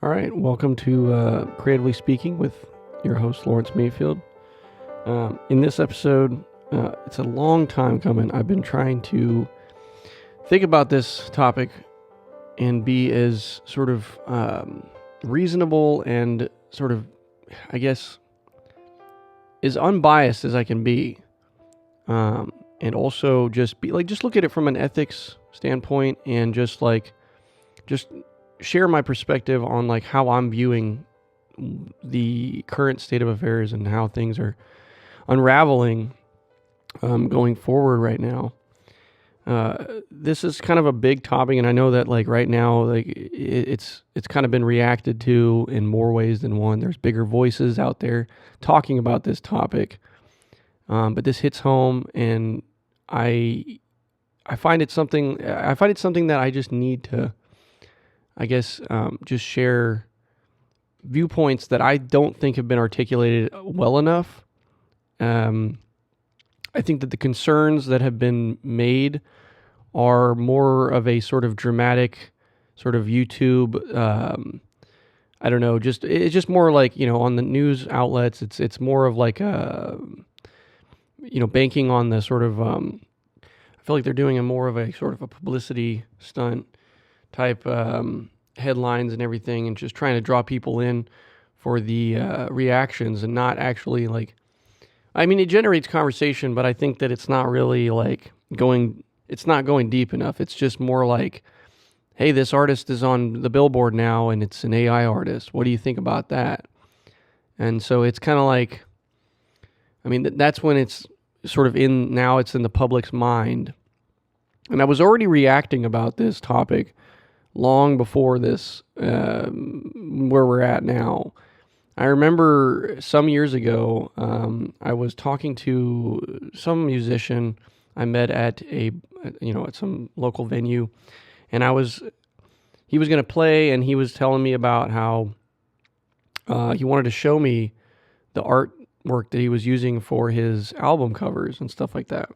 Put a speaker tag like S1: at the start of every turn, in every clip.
S1: All right, welcome to Creatively Speaking with your host, Lawrence Mayfield. In this episode, it's a long time coming. I've been trying to think about this topic and be as sort of reasonable and sort of, I guess, as unbiased as I can be. And also just look at it from an ethics standpoint and just share my perspective on how I'm viewing the current state of affairs and how things are unraveling going forward right now. This is kind of a big topic, and I know that right now it's kind of been reacted to in more ways than one. There's bigger voices out there talking about this topic, but this hits home, and I find it something that I just need to, I guess, just share viewpoints that I don't think have been articulated well enough. I think that the concerns that have been made are more of a sort of dramatic, sort of YouTube. I don't know. It's just more on the news outlets. It's more of banking on the sort of. I feel like they're doing more of a sort of a publicity stunt type headlines and everything, and just trying to draw people in for the reactions, and not actually it generates conversation, but I think that it's not really it's not going deep enough. It's just more hey, this artist is on the Billboard now and it's an AI artist. What do you think about that? And so it's kind of that's when it's sort of it's in the public's mind. And I was already reacting about this topic long before this, where we're at now. I remember some years ago, I was talking to some musician I met at at some local venue, and he was going to play, and he was telling me about how he wanted to show me the artwork that he was using for his album covers and stuff like that.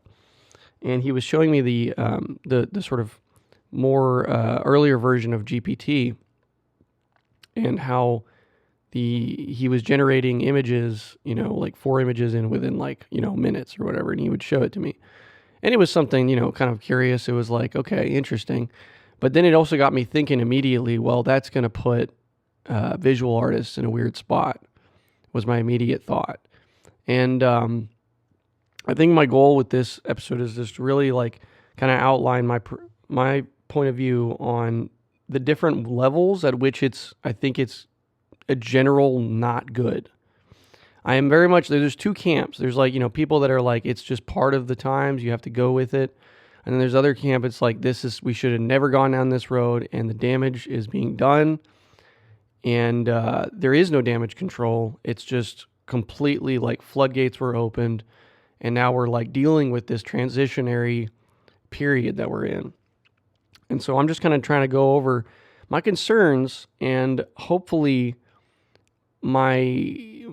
S1: And he was showing me the sort of more earlier version of GPT, and how he was generating images, 4 images within minutes or whatever, and he would show it to me. And it was something, kind of curious. It was okay, interesting. But then it also got me thinking immediately, well, that's going to put visual artists in a weird spot, was my immediate thought. And I think my goal with this episode is just really kind of outline my point of view on the different levels at which I think it's a general not good. I am very much, there's two camps. There's people that are it's just part of the times, you have to go with it. And then there's other camp, it's we should have never gone down this road, and the damage is being done. And there is no damage control. It's just completely floodgates were opened, and now we're dealing with this transitionary period that we're in. And so I'm just kind of trying to go over my concerns and hopefully my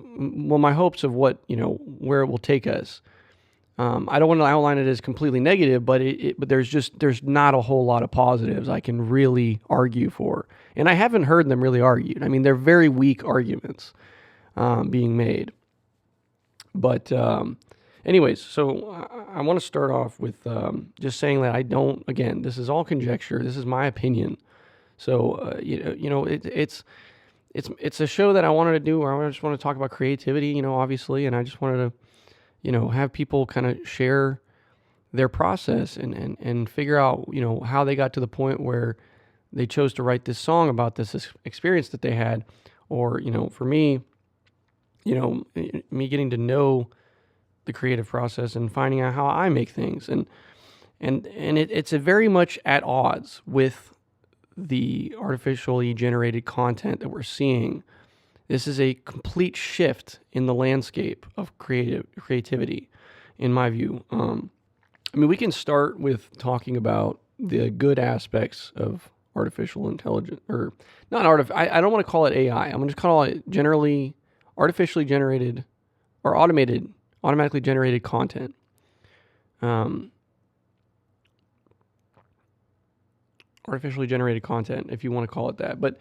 S1: hopes of what, where it will take us. I don't want to outline it as completely negative, but but there's not a whole lot of positives I can really argue for. And I haven't heard them really argued. They're very weak arguments being made. But anyways, so I want to start off with just saying that again, this is all conjecture. This is my opinion. So, it's a show that I wanted to do where I just want to talk about creativity, obviously. And I just wanted to, have people kind of share their process and figure out, how they got to the point where they chose to write this song about this experience that they had. Or, for me, me getting to know the creative process and finding out how I make things. And it's a very much at odds with the artificially generated content that we're seeing. This is a complete shift in the landscape of creativity, in my view. We can start with talking about the good aspects of artificial intelligence, or not I don't want to call it AI. I'm going to call it generally artificially generated or automatically generated content. Artificially generated content, if you want to call it that. But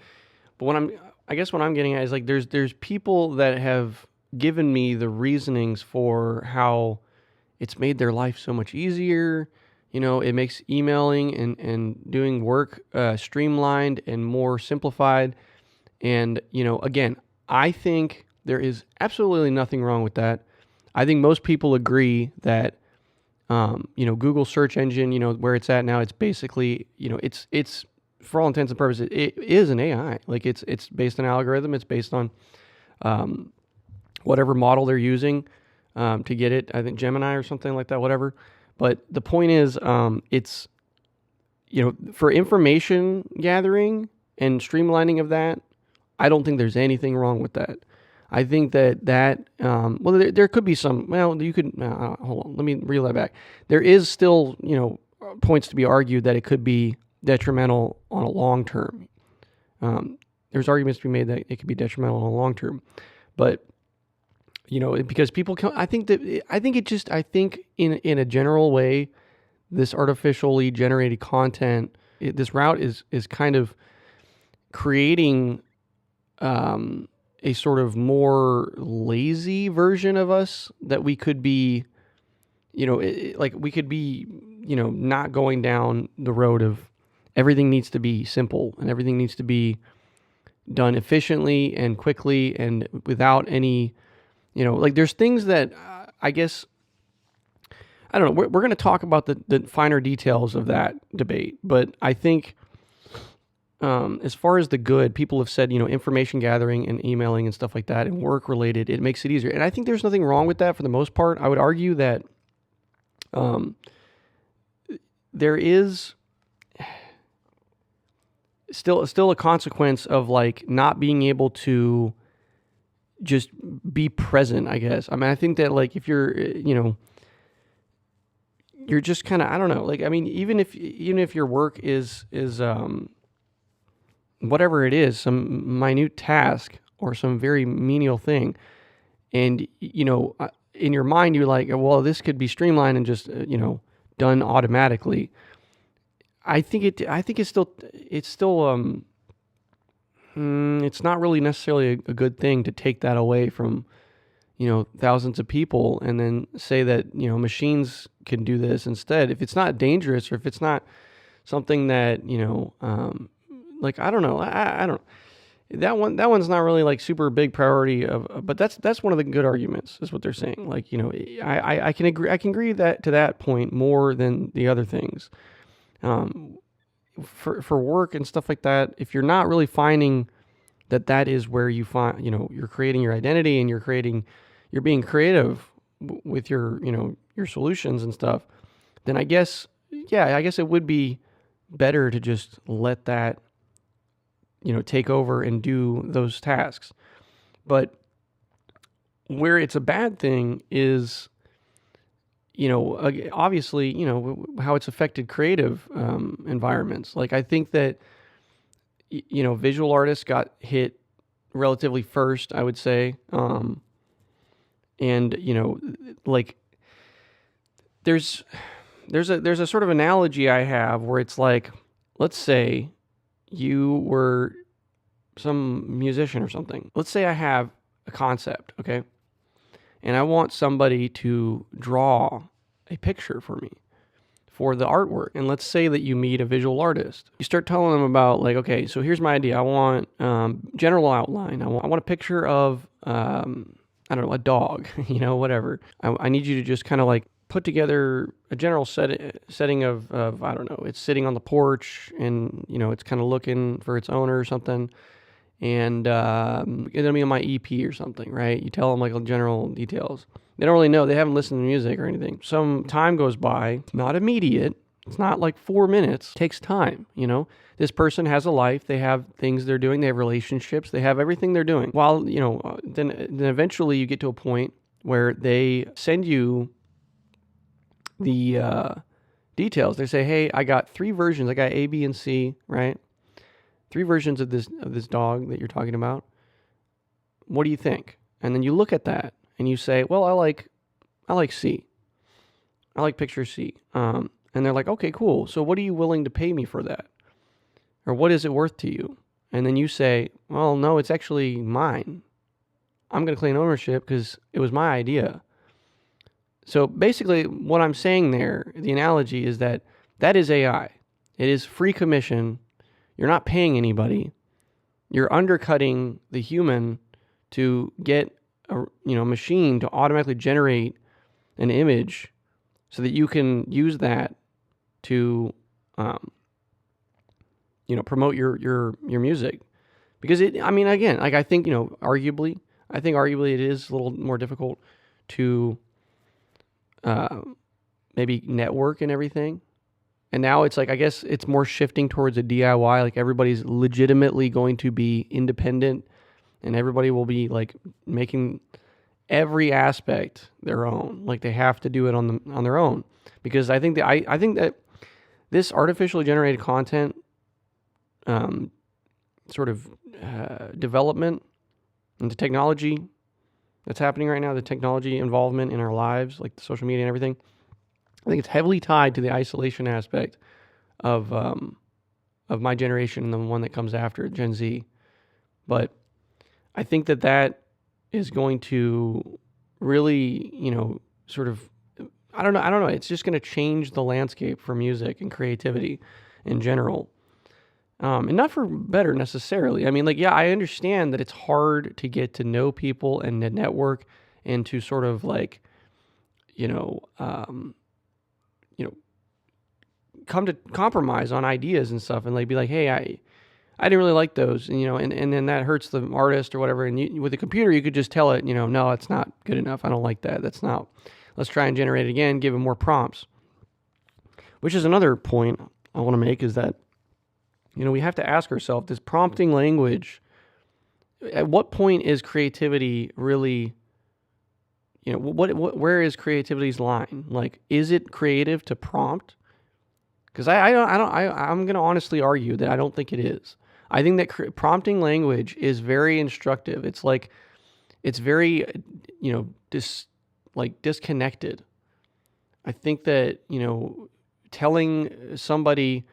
S1: when I guess what I'm getting at is like there's people that have given me the reasonings for how it's made their life so much easier. It makes emailing and doing work streamlined and more simplified. And, again, I think there is absolutely nothing wrong with that. I think most people agree that, Google search engine, where it's at now, it's basically, it's for all intents and purposes, it is an AI. Like it's based on algorithm. It's based on whatever model they're using to get it. I think Gemini or something like that, whatever. But the point is, it's, for information gathering and streamlining of that, I don't think there's anything wrong with that. I think that well, there could be some, well, you could, hold on, let me reel that back. There is still, points to be argued that it could be detrimental on a long term. There's arguments to be made that it could be detrimental on a long term. But, because people can, I think in a general way, this artificially generated content, this route is kind of creating a sort of more lazy version of us that we could be, like we could be, not going down the road of everything needs to be simple and everything needs to be done efficiently and quickly and without any, like there's things that I guess, I don't know, we're going to talk about the finer details of that debate, but I think as far as the good, people have said, information gathering and emailing and stuff like that and work related, it makes it easier. And I think there's nothing wrong with that for the most part. I would argue that there is still a consequence of like not being able to just be present, I guess. I mean, I think that like if you're, you're just kind of, I don't know, like, I mean, even if your work is whatever it is, some minute task or some very menial thing, and in your mind you're like, well, this could be streamlined and just done automatically. I think it's still it's not really necessarily a good thing to take that away from thousands of people and then say that machines can do this instead. If it's not dangerous or if it's not something that like, I don't know. I don't. That one's not really like super big priority but that's one of the good arguments is what they're saying. Like, I can agree that to that point more than the other things. For work and stuff like that, if you're not really finding that is where you find, you're creating your identity and you're being creative with your solutions and stuff, then I guess it would be better to just let that take over and do those tasks. But where it's a bad thing is, obviously, how it's affected creative environments. Like, I think that, visual artists got hit relatively first, I would say. And, like, there's a sort of analogy I have where it's like, let's say you were some musician or something. Let's say I have a concept, okay? And I want somebody to draw a picture for me for the artwork. And let's say that you meet a visual artist. You start telling them about like, okay, so here's my idea. I want general outline. I want a picture of, I don't know, a dog, whatever. I need you to just kind of like put together a general setting of I don't know, it's sitting on the porch and, it's kind of looking for its owner or something. And it'll be on my EP or something, right? You tell them like general details. They don't really know. They haven't listened to music or anything. Some time goes by. It's not immediate. It's not like 4 minutes. It takes time, This person has a life. They have things they're doing. They have relationships. They have everything they're doing. While, then eventually you get to a point where they send you the details. They say, hey, I got 3 versions. I got A, B, and C, right? 3 versions of this dog that you're talking about. What do you think? And then you look at that and you say, well, I like C. I like picture C. And they're like, okay, cool. So what are you willing to pay me for that? Or what is it worth to you? and then you say, well, no, it's actually mine. I'm going to claim ownership because it was my idea. So basically, what I'm saying there, the analogy is that is AI. It is free commission. You're not paying anybody. You're undercutting the human to get a machine to automatically generate an image so that you can use that to promote your music. Because again, like I think arguably it is a little more difficult to maybe network and everything. And now it's like, I guess it's more shifting towards a DIY. Like everybody's legitimately going to be independent, and everybody will be like making every aspect their own. Like they have to do it on their own, because I think that this artificially generated content sort of development into technology that's happening right now, the technology involvement in our lives, like the social media and everything, I think it's heavily tied to the isolation aspect of my generation and the one that comes after, Gen Z. But I think that is going to really, sort of, I don't know. It's just going to change the landscape for music and creativity in general. And not for better necessarily. I mean, like, yeah, I understand that it's hard to get to know people and to network and to sort of like, come to compromise on ideas and stuff, and like be like, hey, I didn't really like those, and then that hurts the artist or whatever. And with a computer, you could just tell it, no, it's not good enough. I don't like that. That's not. Let's try and generate it again. Give it more prompts. Which is another point I want to make, is that we have to ask ourselves, this prompting language, at what point is creativity really, where is creativity's line? Like, is it creative to prompt? Because I'm going to honestly argue that I don't think it is. I think that prompting language is very instructive. It's like, it's very, disconnected. I think that, telling somebody,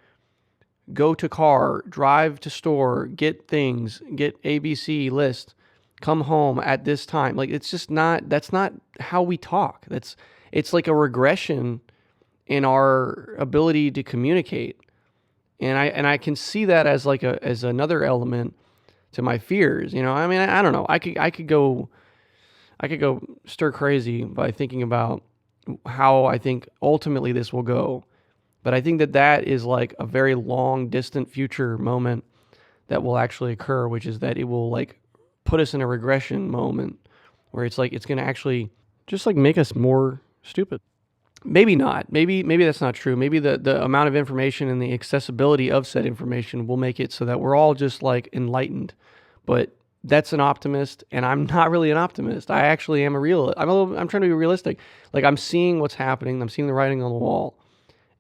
S1: go to car, drive to store, get things, get ABC list, come home at this time. Like, it's just not, that's not how we talk. It's like a regression in our ability to communicate. And I can see that as like as another element to my fears. I mean, I don't know. I could go stir crazy by thinking about how I think ultimately this will go. But I think that is like a very long, distant future moment that will actually occur, which is that it will like put us in a regression moment where it's like, it's going to actually just like make us more stupid. Maybe not. Maybe that's not true. Maybe the amount of information and the accessibility of said information will make it so that we're all just like enlightened. But that's an optimist, and I'm not really an optimist. I actually am a realist. I'm trying to be realistic. Like, I'm seeing what's happening. I'm seeing the writing on the wall.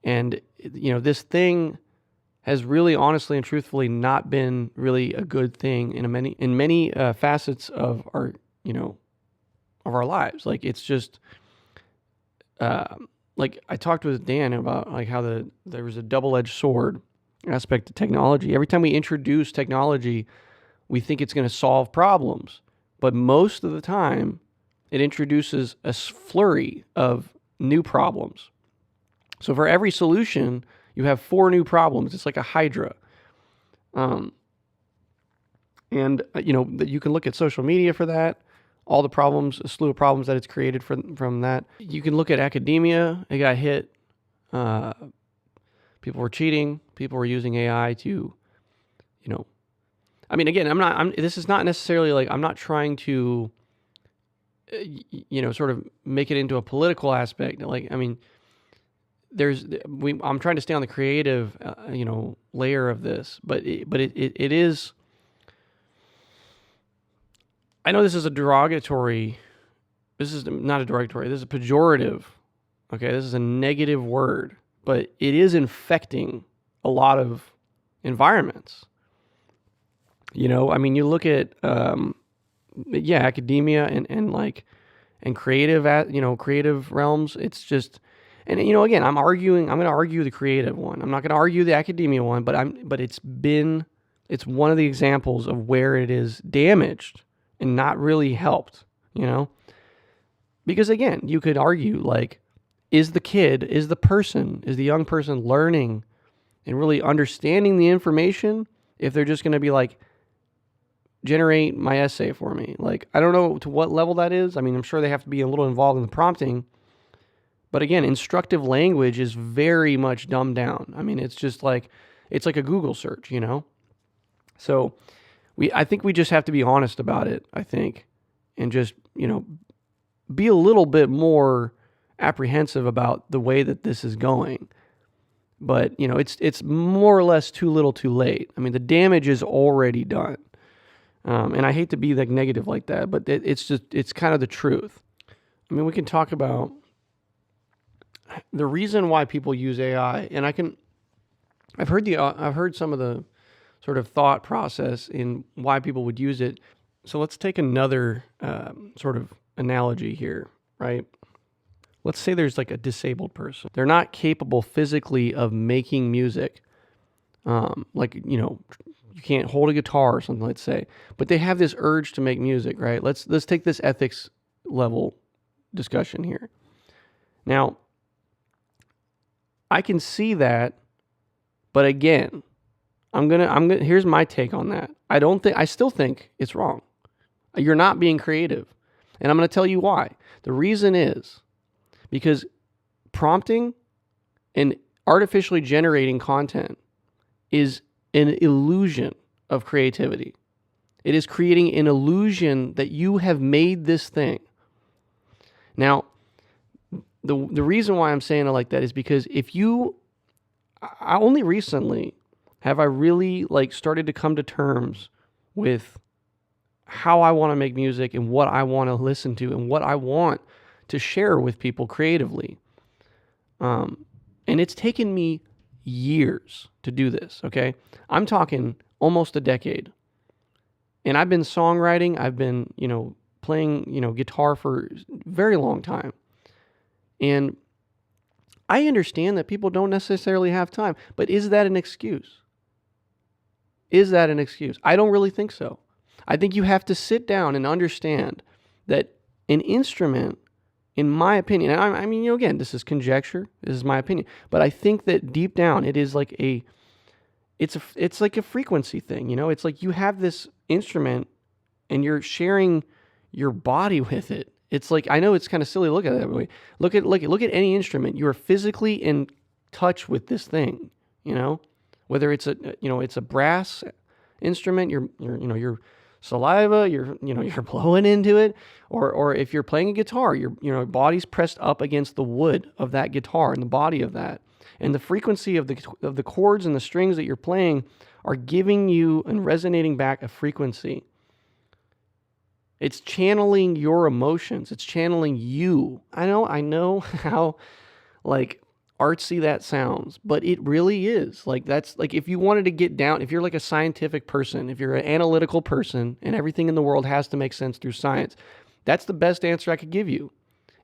S1: And, this thing has really, honestly and truthfully not been really a good thing in many facets of our, of our lives. Like, it's just, like I talked with Dan about like how there was a double-edged sword aspect to technology. Every time we introduce technology, we think it's going to solve problems, but most of the time it introduces a flurry of new problems. So for every solution, you have 4 new problems. It's like a hydra. And you can look at social media for that. All the problems, a slew of problems that it's created from that. You can look at academia. It got hit. People were cheating. People were using AI to, again, this is not necessarily like, I'm not trying to, sort of make it into a political aspect. Like, I mean, I'm trying to stay on the creative, layer of this, but it is, I know this is not a derogatory, this is a pejorative, okay, this is a negative word, but it is infecting a lot of environments. You look at, academia and creative realms. It's just, and again, I'm going to argue the creative one. I'm not going to argue the academia one, but it's been It's one of the examples of where it is damaged and not really helped, you know? Because again, you could argue like, is the young person learning and really understanding the information if they're just going to be like, generate my essay for me? Like, I don't know to what level that is. I mean, I'm sure they have to be a little involved in the prompting. But again, instructive language is very much dumbed down. I mean, it's like a Google search, you know? So I think we just have to be honest about it, I think, and just, you know, be a little bit more apprehensive about the way that this is going. But, you know, it's more or less too little too late. I mean, the damage is already done. And I hate to be like negative like that, but it's kind of the truth. I mean, we can talk about the reason why people use AI, and I've heard some of the sort of thought process in why people would use it. So let's take another sort of analogy here, right? Let's say there's like a disabled person. They're not capable physically of making music. Like, you know, you can't hold a guitar or something, let's say, but they have this urge to make music, right? Let's take this ethics level discussion here. Now, I can see that, but again, here's my take on that. I still think it's wrong. You're not being creative. And I'm going to tell you why. The reason is because prompting and artificially generating content is an illusion of creativity. It is creating an illusion that you have made this thing. Now, the reason why I'm saying it like that is because I only recently have I really like started to come to terms with how I want to make music and what I want to listen to and what I want to share with people creatively. And it's taken me years to do this, okay? I'm talking almost a decade. And I've been songwriting, I've been, you know, playing, you know, guitar for a very long time. And I understand that people don't necessarily have time, but is that an excuse? Is that an excuse? I don't really think so. I think you have to sit down and understand that an instrument, in my opinion, and I mean, you know, again, this is conjecture, this is my opinion, but I think that deep down it is like it's like a frequency thing, you know? It's like you have this instrument and you're sharing your body with it. It's like, I know it's kind of silly to look at it that way. Look at any instrument. You are physically in touch with this thing, you know? Whether it's a brass instrument, your saliva, you're blowing into it, or if you're playing a guitar, your body's pressed up against the wood of that guitar and the body of that. And the frequency of the chords and the strings that you're playing are giving you and resonating back a frequency. It's channeling your emotions. It's channeling you. I know how like artsy that sounds, but it really is. Like that's like if you wanted to get down, if you're like a scientific person, if you're an analytical person and everything in the world has to make sense through science, that's the best answer I could give you.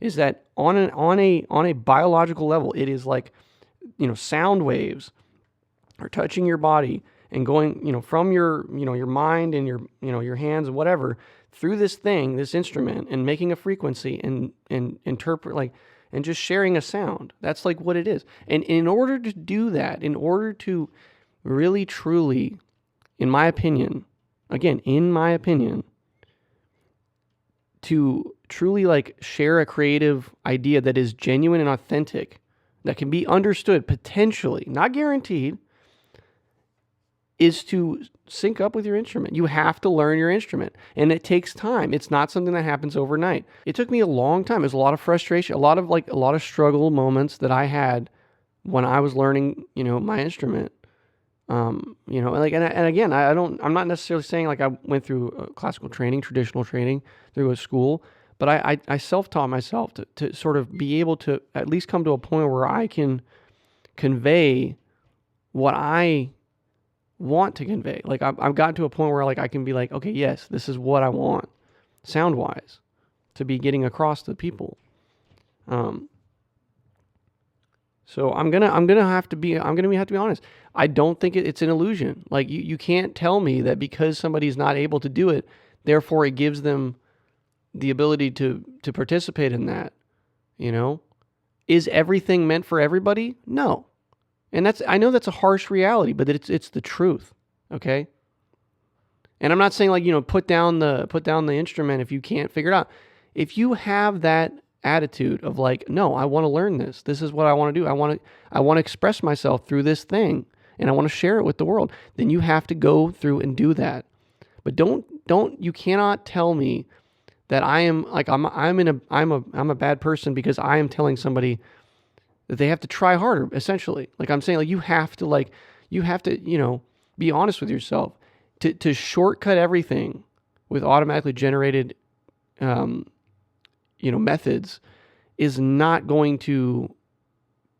S1: Is that on a biological level, it is like, you know, sound waves are touching your body and going, you know, from your mind and your hands and whatever through this thing, this instrument, and making a frequency and interpret like and just sharing a sound. That's like what it is. And in order to do that, in order to really truly, in my opinion, to truly like share a creative idea that is genuine and authentic, that can be understood potentially, not guaranteed, is to sync up with your instrument. You have to learn your instrument, and it takes time. It's not something that happens overnight. It took me a long time. There's a lot of frustration, a lot of struggle moments that I had when I was learning, you know, my instrument. And again, I'm not necessarily saying like I went through classical training, traditional training through a school, but I self-taught myself to sort of be able to at least come to a point where I can convey what I want to convey. Like I've gotten to a point where like I can be like, okay, yes, this is what I want sound wise to be getting across to people. So I'm gonna have to be honest. I don't think it's an illusion. Like you can't tell me that because somebody's not able to do it, therefore it gives them the ability to participate in that. You know, is everything meant for everybody? No, and I know that's a harsh reality, but it's the truth. Okay. And I'm not saying like, put down the instrument if you can't figure it out. If you have that attitude of like, no, I want to learn this. This is what I want to do. I want to express myself through this thing and I want to share it with the world. Then you have to go through and do that. But you cannot tell me that I am like I'm a bad person because I am telling somebody that they have to try harder, essentially. Like I'm saying, like you have to, be honest with yourself. To shortcut everything with automatically generated, methods is not going to.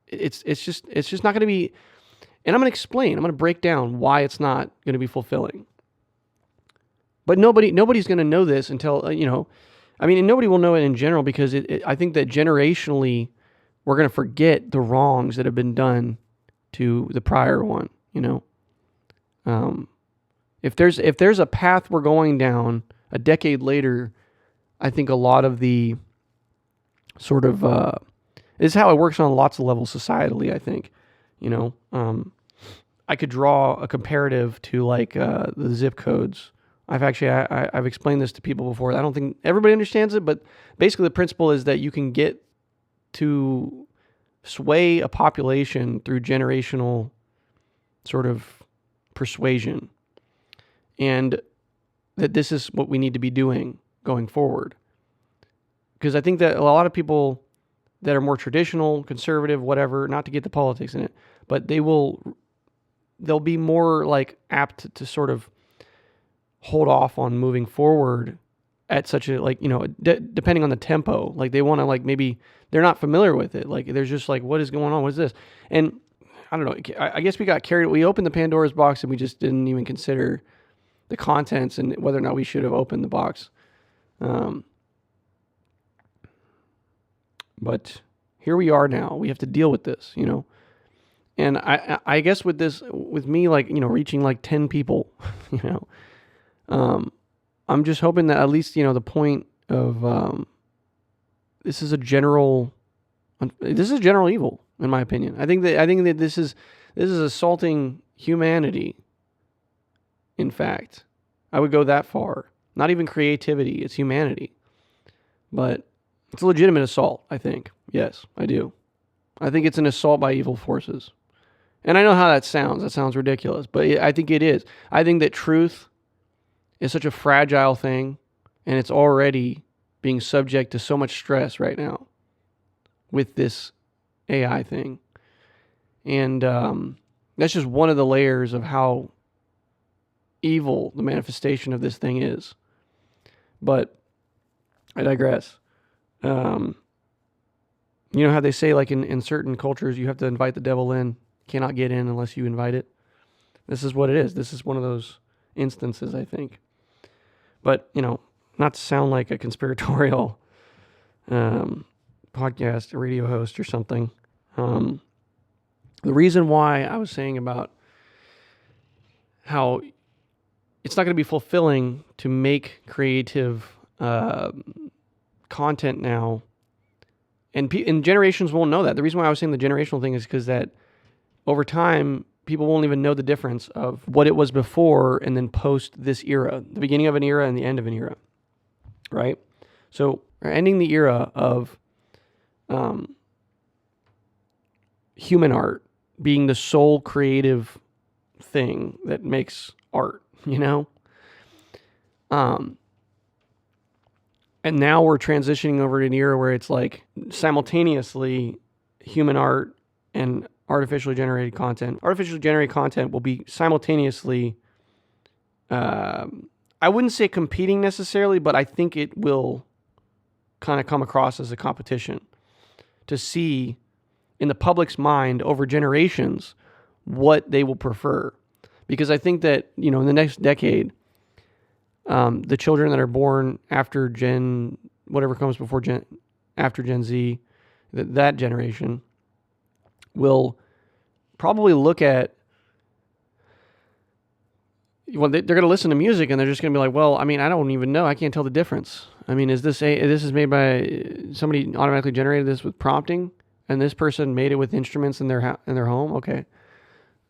S1: It's just not going to be. And I'm going to explain. I'm going to break down why it's not going to be fulfilling. But nobody's going to know this until and nobody will know it in general because I think that generationally we're going to forget the wrongs that have been done to the prior one. If there's a path we're going down a decade later, I think a lot of the sort of this is how it works on lots of levels societally. I think, I could draw a comparative to like the zip codes. I've explained this to people before. I don't think everybody understands it, but basically the principle is that you can get to sway a population through generational sort of persuasion. And that this is what we need to be doing going forward. Because I think that a lot of people that are more traditional, conservative, whatever, not to get the politics in it, but they'll be more like apt to sort of hold off on moving forward at such a, like, depending on the tempo. Like they want to, like, maybe they're not familiar with it. Like there's just like, what is going on? What is this? And I don't know. I guess we got carried. We opened the Pandora's box and we just didn't even consider the contents and whether or not we should have opened the box. But here we are now. We have to deal with this, And I guess with me, like, reaching like 10 people, I'm just hoping that at least, the point of this is general evil, in my opinion. I think that this is assaulting humanity. In fact, I would go that far. Not even creativity, it's humanity. But it's a legitimate assault, I think. Yes, I do. I think it's an assault by evil forces. And I know how that sounds. That sounds ridiculous, but I think it is. I think that truth is such a fragile thing, and it's already being subject to so much stress right now with this AI thing. And that's just one of the layers of how evil the manifestation of this thing is. But I digress. You know how they say, like in certain cultures, you have to invite the devil in. Cannot get in unless you invite it. This is what it is. This is one of those instances, I think. But, not to sound like a conspiratorial podcast, a radio host or something. The reason why I was saying about how it's not going to be fulfilling to make creative content now, and generations won't know that. The reason why I was saying the generational thing is because that over time, people won't even know the difference of what it was before and then post this era, the beginning of an era and the end of an era, right? So we're ending the era of human art being the sole creative thing that makes art, and now we're transitioning over to an era where it's like simultaneously human art and artificially generated content. Artificially generated content will be simultaneously, I wouldn't say competing necessarily, but I think it will kind of come across as a competition to see in the public's mind over generations what they will prefer. Because I think that, in the next decade, the children that are born after whatever comes after Gen Z, that generation, will probably look at, well, they're going to listen to music and they're just going to be like, well, I mean, I don't even know. I can't tell the difference. I mean, this is made by somebody automatically generated this with prompting, and this person made it with instruments in their home. Okay.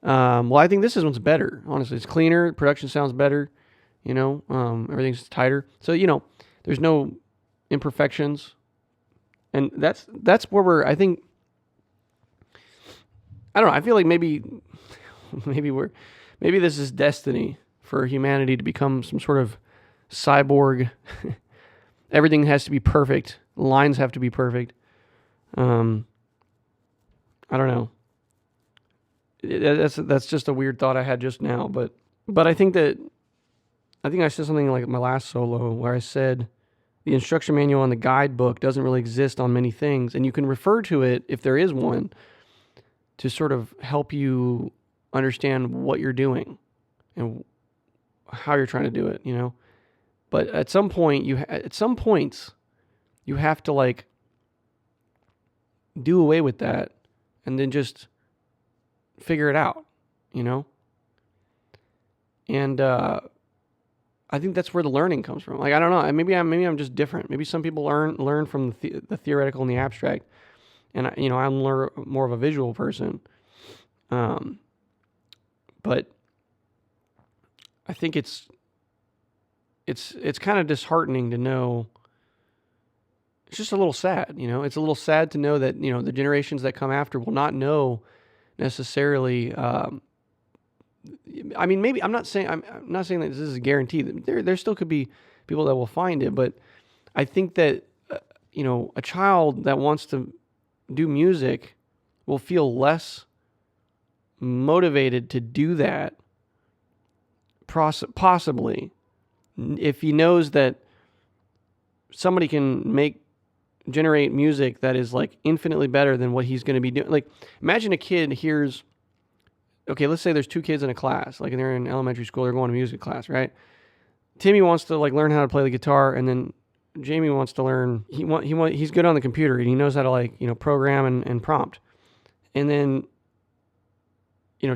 S1: Well, I think this one's better. Honestly, it's cleaner. Production sounds better. Everything's tighter. So, there's no imperfections, and that's where I think, I don't know. I feel like maybe this is destiny for humanity to become some sort of cyborg. Everything has to be perfect. Lines have to be perfect. I don't know. That's just a weird thought I had just now, but I think I said something like my last solo where I said the instruction manual and the guidebook doesn't really exist on many things, and you can refer to it if there is one to sort of help you understand what you're doing and how you're trying to do it, But at some point, some points, you have to like do away with that and then just figure it out, And I think that's where the learning comes from. Like, I don't know, maybe I'm just different. Maybe some people learn from the theoretical and the abstract, and I'm more of a visual person. But I think it's kind of disheartening to know. It's just a little sad, It's a little sad to know that the generations that come after will not know necessarily. I mean, maybe I'm not saying that this is a guarantee. There still could be people that will find it, but I think that a child that wants to do music will feel less motivated to do that. Possibly, if he knows that somebody can generate music that is like infinitely better than what he's going to be doing. Like, imagine a kid hears, okay, let's say there's two kids in a class, like, and they're in elementary school, they're going to music class, right? Timmy wants to like learn how to play the guitar, and then Jamie wants to learn, he's good on the computer and he knows how to like, program and prompt. And then,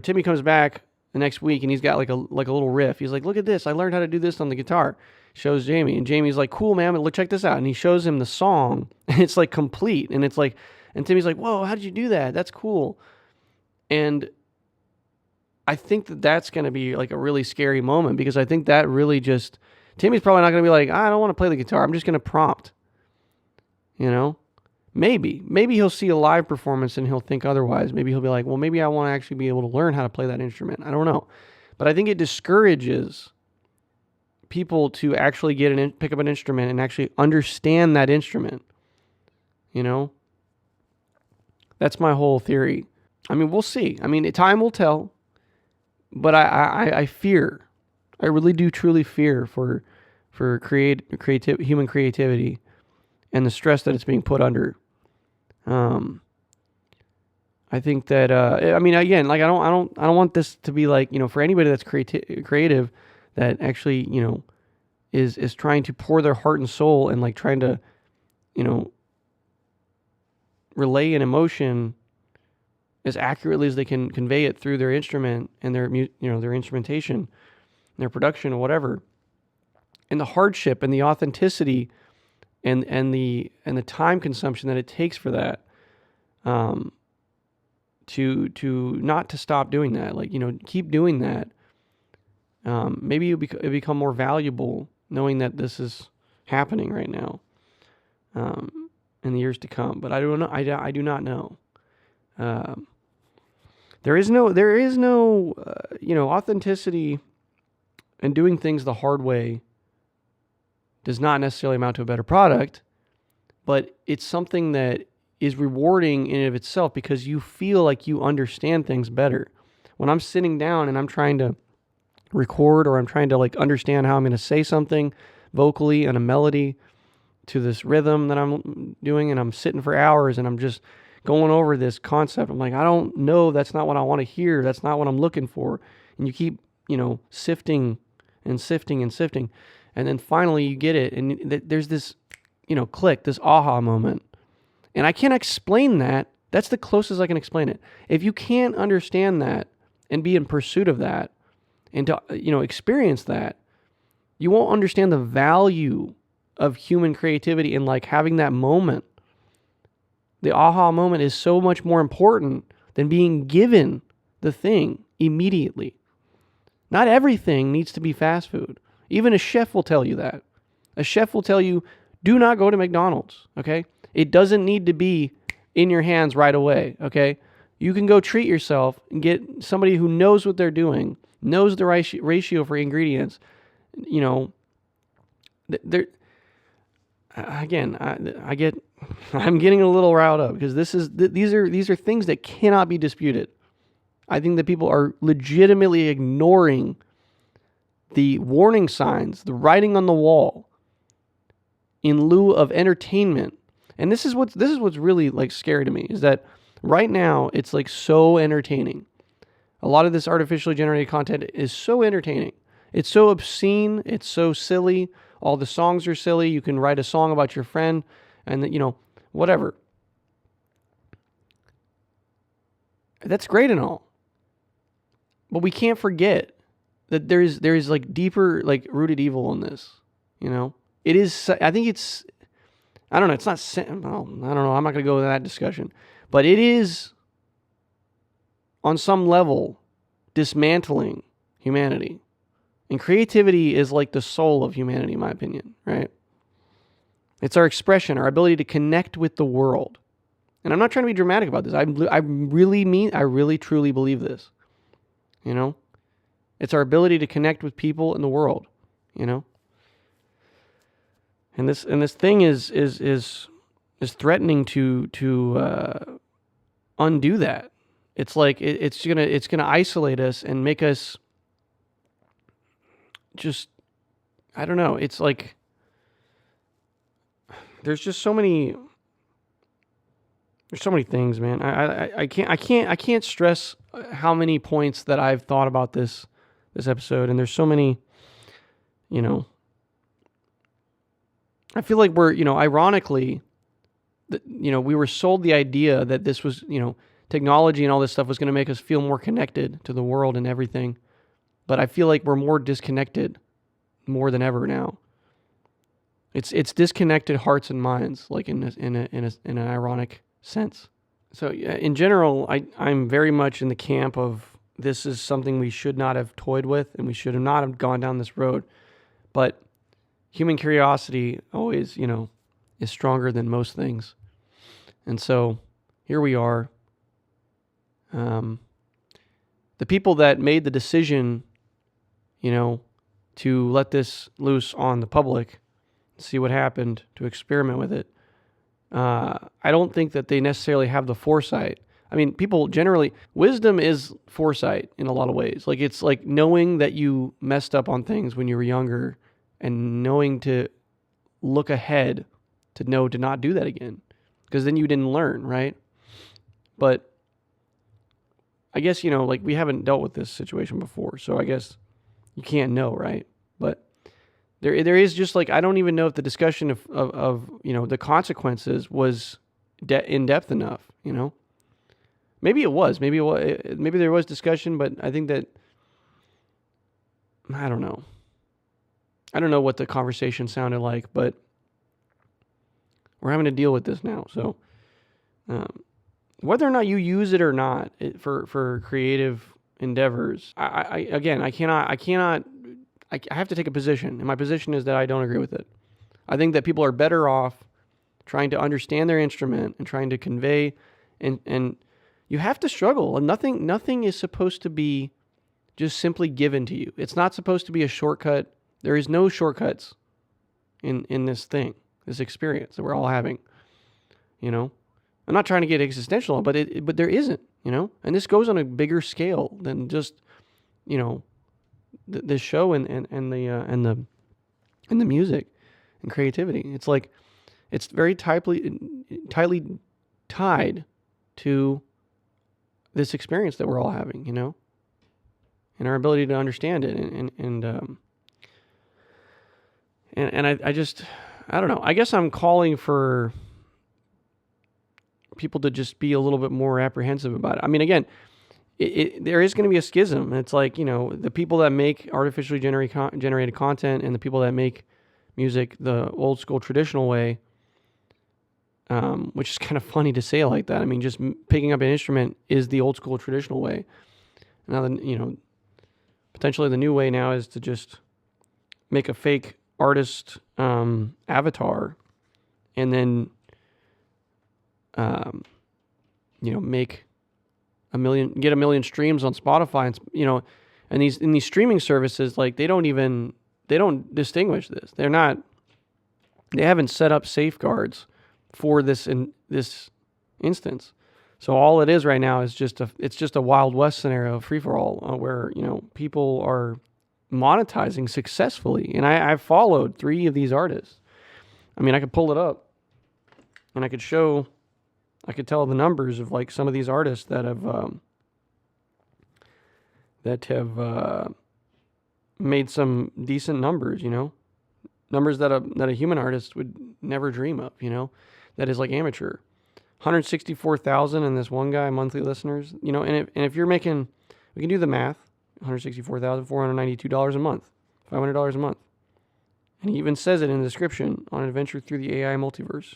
S1: Timmy comes back the next week and he's got like a little riff. He's like, look at this. I learned how to do this on the guitar. Shows Jamie, and Jamie's like, cool, man, but check this out. And he shows him the song, and it's like complete. And it's like, and Timmy's like, whoa, how did you do that? That's cool. And I think that's going to be like a really scary moment, because I think that really just, Timmy's probably not going to be like, I don't want to play the guitar. I'm just going to prompt, Maybe he'll see a live performance and he'll think otherwise. Maybe he'll be like, well, maybe I want to actually be able to learn how to play that instrument. I don't know. But I think it discourages people to actually pick up an instrument and actually understand that instrument. That's my whole theory. I mean, we'll see. I mean, time will tell. But I fear. I really do truly fear for human creativity and the stress that it's being put under. I think that I mean, again, like, I don't want this to be like, for anybody that's creative that actually, is trying to pour their heart and soul and like trying to, relay an emotion as accurately as they can convey it through their instrument and their their instrumentation, their production or whatever, and the hardship and the authenticity and the time consumption that it takes for that, to not to stop doing that, like, keep doing that. Maybe it become more valuable knowing that this is happening right now, in the years to come. But I don't know. I do not know. There is no authenticity, and doing things the hard way does not necessarily amount to a better product, but it's something that is rewarding in and of itself, because you feel like you understand things better. When I'm sitting down and I'm trying to record, or I'm trying to like understand how I'm going to say something vocally and a melody to this rhythm that I'm doing, and I'm sitting for hours and I'm just going over this concept. I'm like, I don't know, that's not what I want to hear. That's not what I'm looking for. And you keep, sifting and sifting and sifting. And then finally you get it. And there's this, click, this aha moment. And I can't explain that That's the closest I can explain it. If you can't understand that and be in pursuit of that and to, experience that, you won't understand the value of human creativity and like having that moment. The aha moment is so much more important than being given the thing immediately. Not everything needs to be fast food. Even a chef will tell you that. A chef will tell you, do not go to McDonald's, okay? It doesn't need to be in your hands right away, okay? You can go treat yourself and get somebody who knows what they're doing, knows the ratio for ingredients. Again, I'm getting a little riled up because these are things that cannot be disputed. I think that people are legitimately ignoring the warning signs, the writing on the wall, in lieu of entertainment. And this is what's really like scary to me, is that right now it's like so entertaining. A lot of this artificially generated content is so entertaining. It's so obscene. It's so silly. All the songs are silly. You can write a song about your friend and whatever. That's great and all. But we can't forget that there is like deeper, like rooted evil in this. It is. I think it's. I don't know. It's not. Well, I don't know. I'm not going to go into that discussion. But it is, on some level, dismantling humanity. And creativity is like the soul of humanity, in my opinion. Right? It's our expression, our ability to connect with the world. And I'm not trying to be dramatic about this. I really truly believe this. It's our ability to connect with people in the world, And this thing is threatening to undo that. It's like it's gonna isolate us and make us just, I don't know. It's like there's so many things, man. I can't stress how many points that I've thought about this episode, and there's so many, I feel like we're, ironically, we were sold the idea that this was, technology and all this stuff was going to make us feel more connected to the world and everything. But I feel like we're more disconnected more than ever now. It's disconnected hearts and minds, like in an ironic sense. So in general, I'm very much in the camp of this is something we should not have toyed with, and we should have not have gone down this road. But human curiosity always, is stronger than most things. And so here we are. The people that made the decision, to let this loose on the public, see what happened, to experiment with it, I don't think that they necessarily have the foresight. I mean, people generally, wisdom is foresight in a lot of ways. Like, it's like knowing that you messed up on things when you were younger and knowing to look ahead to know to not do that again, because then you didn't learn, right? But I guess, like, we haven't dealt with this situation before, so I guess you can't know, right? But there is just like, I don't even know if the discussion of the consequences was in depth enough, Maybe it was. Maybe there was discussion, but I think that, I don't know. I don't know what the conversation sounded like, but we're having to deal with this now. So whether or not you use it or not for creative endeavors, I have to take a position, and my position is that I don't agree with it. I think that people are better off trying to understand their instrument and trying to convey, and you have to struggle. And nothing is supposed to be just simply given to you. It's not supposed to be a shortcut. There is no shortcuts in this thing, this experience that we're all having. I'm not trying to get existential, but there isn't. And this goes on a bigger scale than just this show and the music and creativity. It's like it's very tightly tied to this experience that we're all having, and our ability to understand it, and I just, I don't know. I guess I'm calling for people to just be a little bit more apprehensive about it. I mean, again, there is going to be a schism. It's like, the people that make artificially generated content and the people that make music the old school traditional way, which is kind of funny to say it like that. I mean, just picking up an instrument is the old school traditional way. Now, potentially the new way now is to just make a fake artist avatar and then, make get a million streams on Spotify, and and in these streaming services, like they don't distinguish this. They haven't set up safeguards for this in this instance. So all it is right now is just a Wild West scenario, free for all, where people are monetizing successfully. And I've followed 3 of these artists. I mean, I could pull it up, and I could tell the numbers of like some of these artists that have made some decent numbers, numbers that a human artist would never dream of, that is like amateur. 164,000 in this one guy monthly listeners, and if you're making, we can do the math, $164,492 a month, $500 a month. And he even says it in the description, on an adventure through the AI multiverse.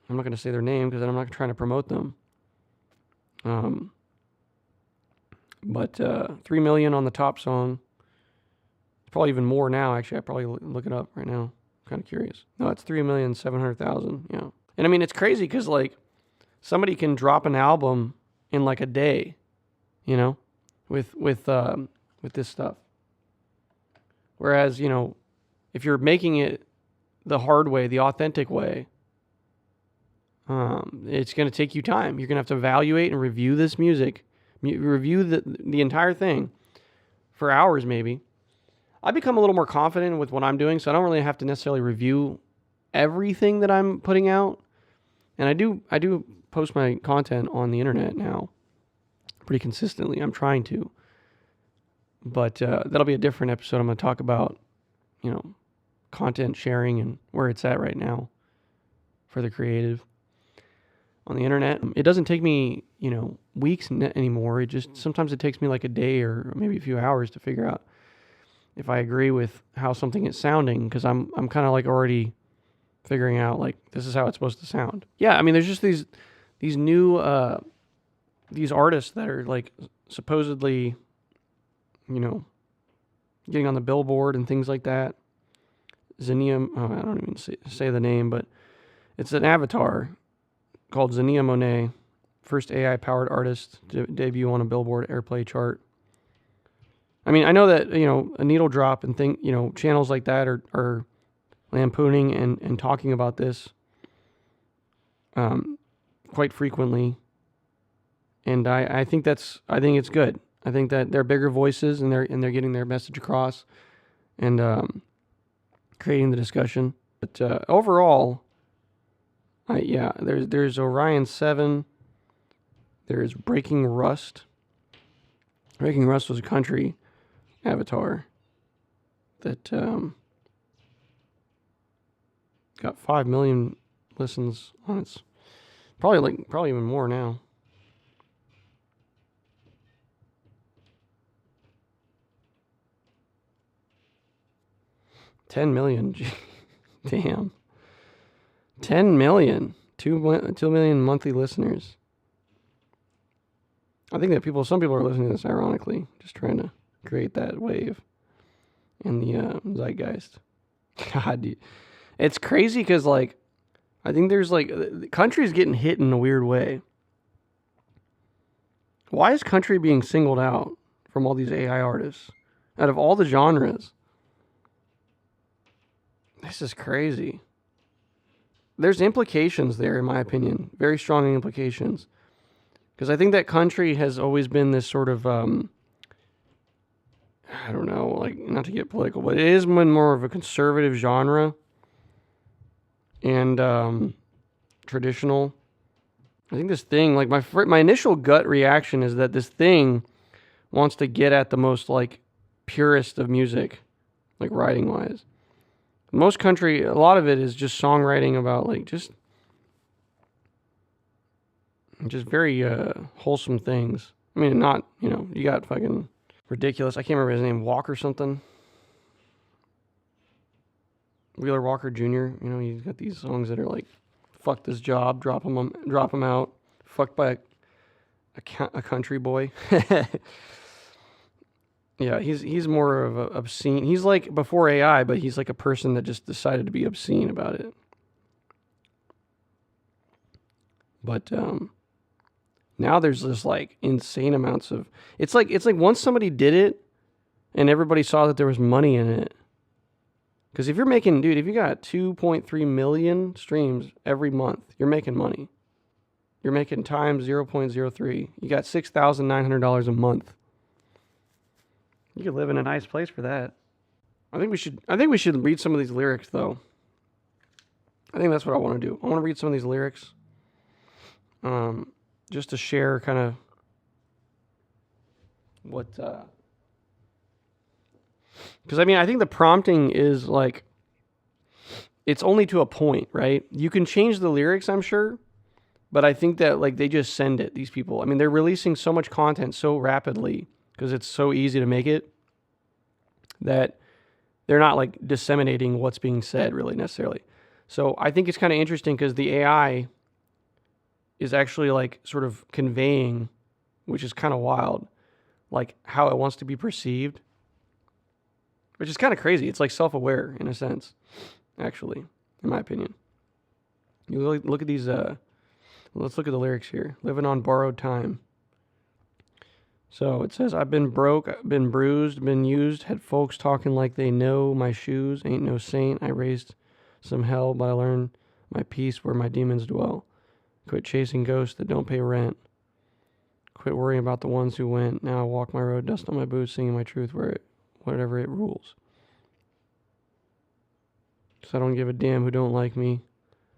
S1: I'm not going to say their name because I'm not trying to promote them. But 3 million on the top song. It's probably even more now. Actually, I probably look it up right now. I'm kind of curious. No, it's 3,700,000. Yeah, and I mean it's crazy because like somebody can drop an album in like a day, with this stuff. Whereas if you're making it the hard way, the authentic way, it's going to take you time. You're going to have to evaluate and review this music, review the entire thing for hours maybe. I become a little more confident with what I'm doing, so I don't really have to necessarily review everything that I'm putting out. And I do post my content on the internet now pretty consistently. I'm trying to. But that'll be a different episode. I'm going to talk about, content sharing and where it's at right now for the creative on the internet. It doesn't take me, weeks anymore. Sometimes it takes me like a day or maybe a few hours to figure out if I agree with how something is sounding, because I'm kind of like already figuring out like this is how it's supposed to sound. Yeah, I mean there's just these new these artists that are like supposedly, getting on the Billboard and things like that. Zania, I don't even say the name, but it's an avatar called Zania Monet, first AI-powered artist to debut on a Billboard Airplay chart. I mean, I know that, a Needle Drop and channels like that are lampooning and talking about this quite frequently. And I think it's good. I think that they're bigger voices and they're getting their message across and creating the discussion. But overall, there's Orion 7. There's Breaking Rust. Breaking Rust was a country avatar that got 5 million listens on its, probably even more now. $10 million. Damn. 10 million. 2 million monthly listeners. I think that some people are listening to this ironically, just trying to create that wave in the zeitgeist. God, dude. It's crazy because, like, I think there's, like, the country's getting hit in a weird way. Why is country being singled out from all these AI artists? Out of all the genres. This is crazy. There's implications there, in my opinion. Very strong implications. Because I think that country has always been this sort of, I don't know, like, not to get political, but it is more of a conservative genre and traditional. I think this thing, like, my initial gut reaction is that this thing wants to get at the most, like, purest of music, like, writing-wise. Most country, a lot of it is just songwriting about, like, just Just very wholesome things. I mean, not, you got fucking ridiculous. I can't remember his name, Walker something. Wheeler Walker Jr. He's got these songs that are like, fuck this job, drop him out, fucked by a country boy. Yeah, he's more of a obscene. He's like before AI, but he's like a person that just decided to be obscene about it. But now there's this like insane amounts of. It's like once somebody did it, and everybody saw that there was money in it. Because if you got 2.3 million streams every month, you're making money. You're making times 0.03. You got $6,900 a month. You could live in a nice place for that. I think we should read some of these lyrics though. I think that's what I want to do. I want to read some of these lyrics. Just to share kind of what because I think the prompting is like, it's only to a point, right? You can change the lyrics, I'm sure, but I think that like they just send it, these people. They're releasing so much content so rapidly because it's so easy to make it that they're not like disseminating what's being said really necessarily. So I think it's kind of interesting because the AI is actually like sort of conveying, which is kind of wild, like how it wants to be perceived. Which is kind of crazy. It's like self-aware in a sense, actually, in my opinion. You look at these, let's look at the lyrics here. Living on borrowed time. So it says, I've been broke, been bruised, been used, had folks talking like they know my shoes, ain't no saint. I raised some hell, but I learned my peace where my demons dwell. Quit chasing ghosts that don't pay rent. Quit worrying about the ones who went. Now I walk my road, dust on my boots, singing my truth whatever it rules. So I don't give a damn who don't like me.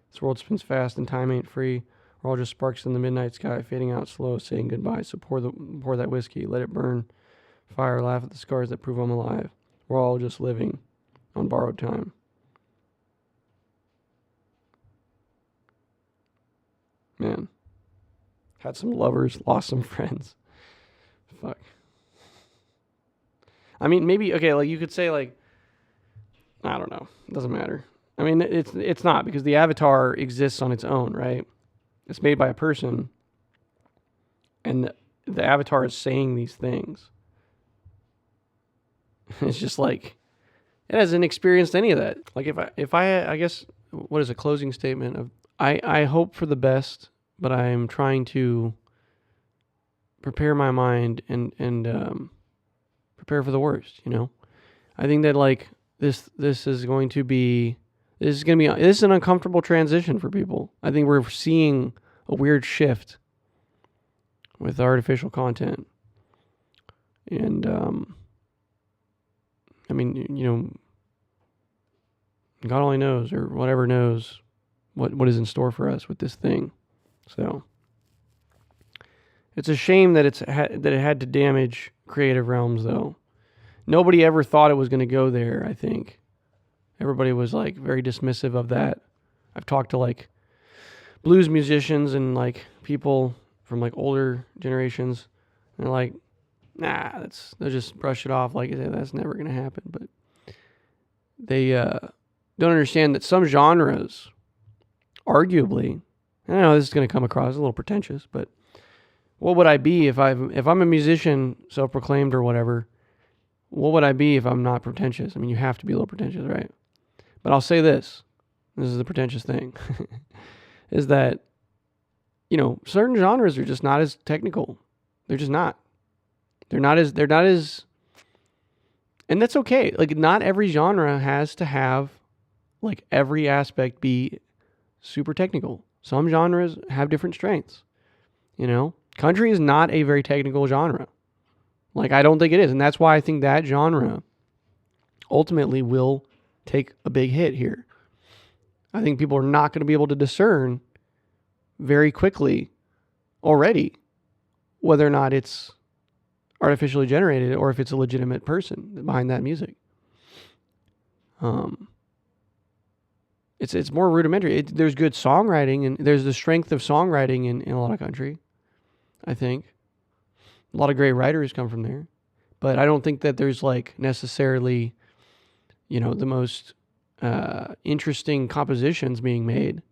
S1: This world spins fast and time ain't free. We're all just sparks in the midnight sky, fading out slow, saying goodbye. So pour that whiskey, let it burn. Fire, laugh at the scars that prove I'm alive. We're all just living on borrowed time. Man. Had some lovers, lost some friends. Fuck. Maybe, okay, like you could say like, I don't know. It doesn't matter. It's not, because the avatar exists on its own, right? It's made by a person, and the avatar is saying these things. It's just like, it hasn't experienced any of that. Like I guess, what is a closing statement of, I hope for the best, but I'm trying to prepare my mind and prepare for the worst, I think that like this is an uncomfortable transition for people. I think we're seeing a weird shift with artificial content. And God only knows, or whatever knows what is in store for us with this thing. So it's a shame that it had to damage creative realms, though. Nobody ever thought it was going to go there, I think. Everybody was like very dismissive of that. I've talked to like blues musicians and like people from like older generations, and they're like, nah, they'll just brush it off like that's never going to happen. But they don't understand that some genres, arguably, I know this is going to come across a little pretentious, but what would I be if I'm a musician, self-proclaimed or whatever? What would I be if I'm not pretentious? You have to be a little pretentious, right? But I'll say this is the pretentious thing, is that, certain genres are just not as technical. They're just not. They're not as, and that's okay. Like, not every genre has to have, like, every aspect be super technical. Some genres have different strengths, Country is not a very technical genre. Like, I don't think it is. And that's why I think that genre ultimately will take a big hit here. I think people are not going to be able to discern very quickly already whether or not it's artificially generated or if it's a legitimate person behind that music. It's more rudimentary. There's good songwriting, and there's the strength of songwriting in a lot of country. I think a lot of great writers come from there, but I don't think that there's like necessarily, the most interesting compositions being made.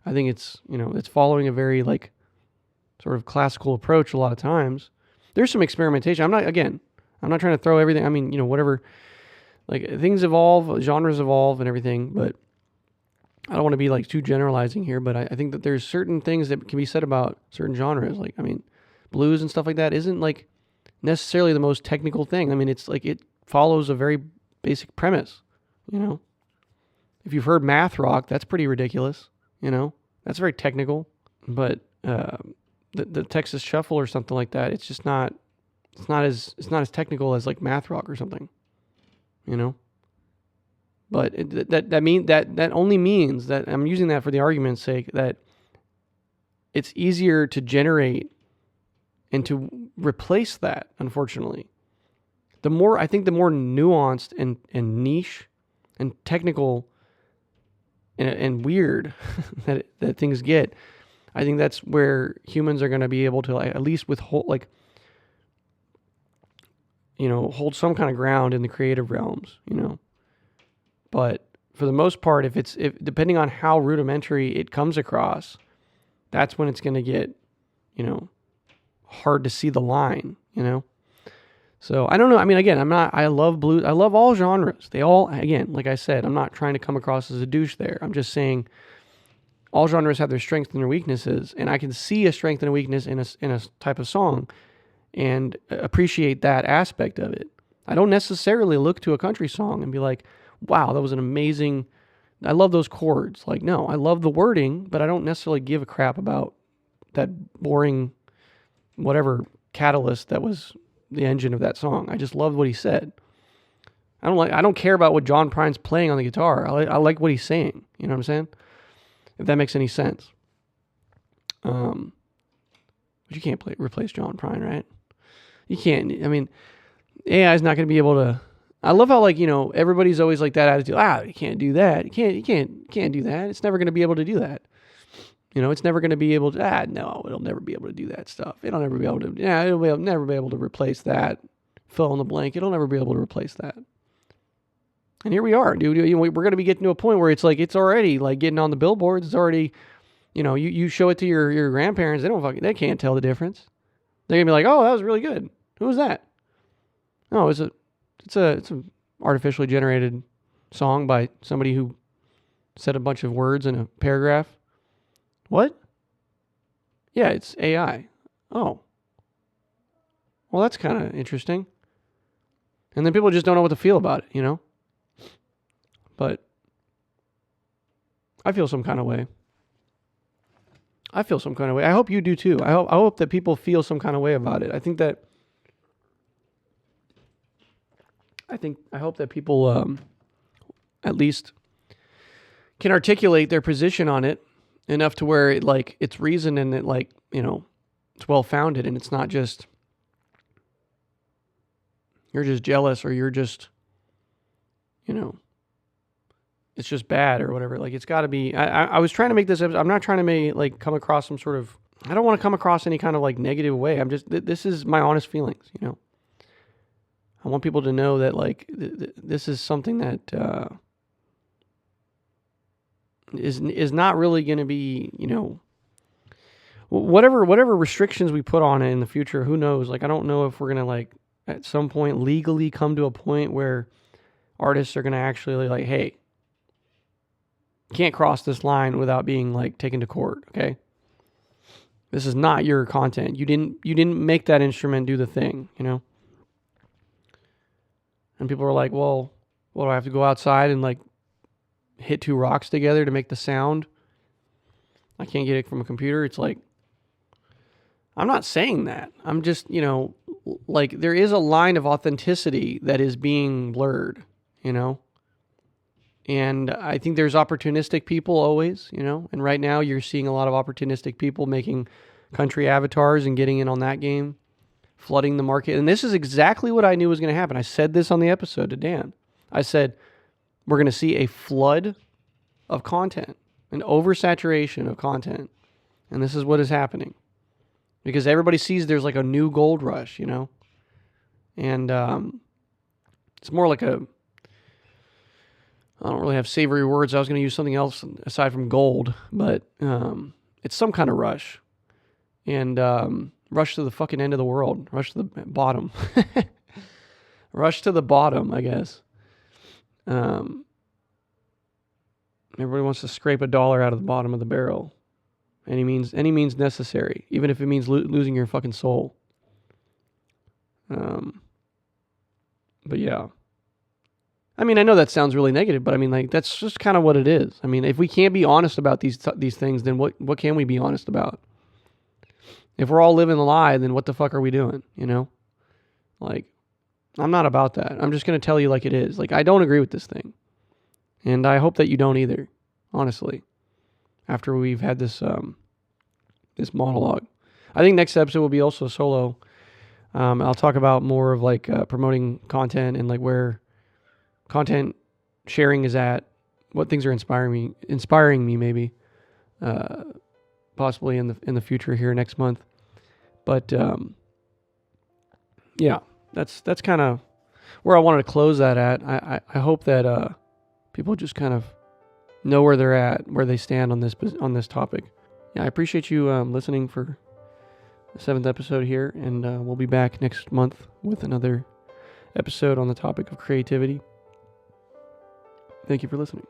S1: I think it's following a very like sort of classical approach a lot of times. There's some experimentation. I'm not trying to throw everything. I mean, whatever, like things evolve, genres evolve and everything, but I don't want to be like too generalizing here, but I think that there's certain things that can be said about certain genres. Like, I mean, blues and stuff like that isn't like necessarily the most technical thing. I mean, it's like it follows a very basic premise, If you've heard math rock, that's pretty ridiculous, That's very technical, but the Texas Shuffle or something like that, it's just not as technical as like math rock or something, But that only means that I'm using that for the argument's sake, that it's easier to generate and to replace that, unfortunately. The more nuanced and niche and technical and weird that things get, I think that's where humans are going to be able to at least hold some kind of ground in the creative realms, But for the most part, if depending on how rudimentary it comes across, that's when it's going to get, hard to see the line, So I don't know. I mean, again, I love blues. I love all genres. They all, again, like I said, I'm not trying to come across as a douche there. I'm just saying all genres have their strengths and their weaknesses, and I can see a strength and a weakness in a type of song and appreciate that aspect of it. I don't necessarily look to a country song and be like, wow, that was an amazing, I love those chords. Like, no, I love the wording, but I don't necessarily give a crap about that boring, whatever catalyst that was the engine of that song. I just loved what he said. I don't care about what John Prine's playing on the guitar. I like what he's saying. You know what I'm saying? If that makes any sense. But you can't replace John Prine, right? You can't. I mean, AI is not going to be able to. I love how everybody's always like that attitude. You can't do that. You can't do that. It's never going to be able to do that. It's never going to be able to. No, it'll never be able to do that stuff. It'll never be able to. It'll never be able to replace that. Fill in the blank. It'll never be able to replace that. And here we are, dude. We're going to be getting to a point where it's like it's already like getting on the billboards. It's already, you show it to your grandparents. They can't tell the difference. They're gonna be like, oh, that was really good. Who was that? No, it's an artificially generated song by somebody who said a bunch of words in a paragraph. What? Yeah, it's AI. Oh. Well, that's kind of interesting. And then people just don't know what to feel about it, But I feel some kind of way. I hope you do too. I hope that people feel some kind of way about it. I hope that people at least can articulate their position on it enough to where it's reasoned and it it's well founded, and it's not just you're just jealous or you're just it's just bad or whatever. Like, it's got to be. I was trying to make this episode. I'm not trying to come across some sort of. I don't want to come across any kind of negative way. I'm just. This is my honest feelings. I want people to know that this is something that is not really going to be whatever restrictions we put on it in the future. Who knows? I don't know if we're gonna at some point legally come to a point where artists are gonna actually hey, can't cross this line without being taken to court. Okay, this is not your content. You didn't make that instrument do the thing. And people are like, well, what do I have to go outside and hit two rocks together to make the sound? I can't get it from a computer. It's I'm not saying that. I'm just, there is a line of authenticity that is being blurred, And I think there's opportunistic people always, and right now you're seeing a lot of opportunistic people making country avatars and getting in on that game, flooding the market. And this is exactly what I knew was going to happen. I said this on the episode to Dan. I said, we're going to see a flood of content, an oversaturation of content. And this is what is happening. Because everybody sees there's like a new gold rush, you know? And it's more like I don't really have savory words. I was going to use something else aside from gold, but it's some kind of rush. And rush to the fucking end of the world. Rush to the bottom. Rush to the bottom, I guess. Everybody wants to scrape $1 out of the bottom of the barrel. Any means necessary, even if it means losing your fucking soul. But yeah. I mean, I know that sounds really negative, but I mean, like, that's just kind of what it is. I mean, if we can't be honest about these things, then what can we be honest about? If we're all living a lie, then what the fuck are we doing, you know? Like, I'm not about that. I'm just going to tell you like it is. Like, I don't agree with this thing. And I hope that you don't either, honestly, after we've had this this monologue. I think next episode will be also solo. I'll talk about more of like promoting content and like where content sharing is at, what things are inspiring me maybe, possibly in the future here next month. But yeah, that's kind of where I wanted to close that at. I hope that people just kind of know where they're at, where they stand on this topic. Yeah, I appreciate you listening for the 7th episode here, and we'll be back next month with another episode on the topic of creativity. Thank you for listening.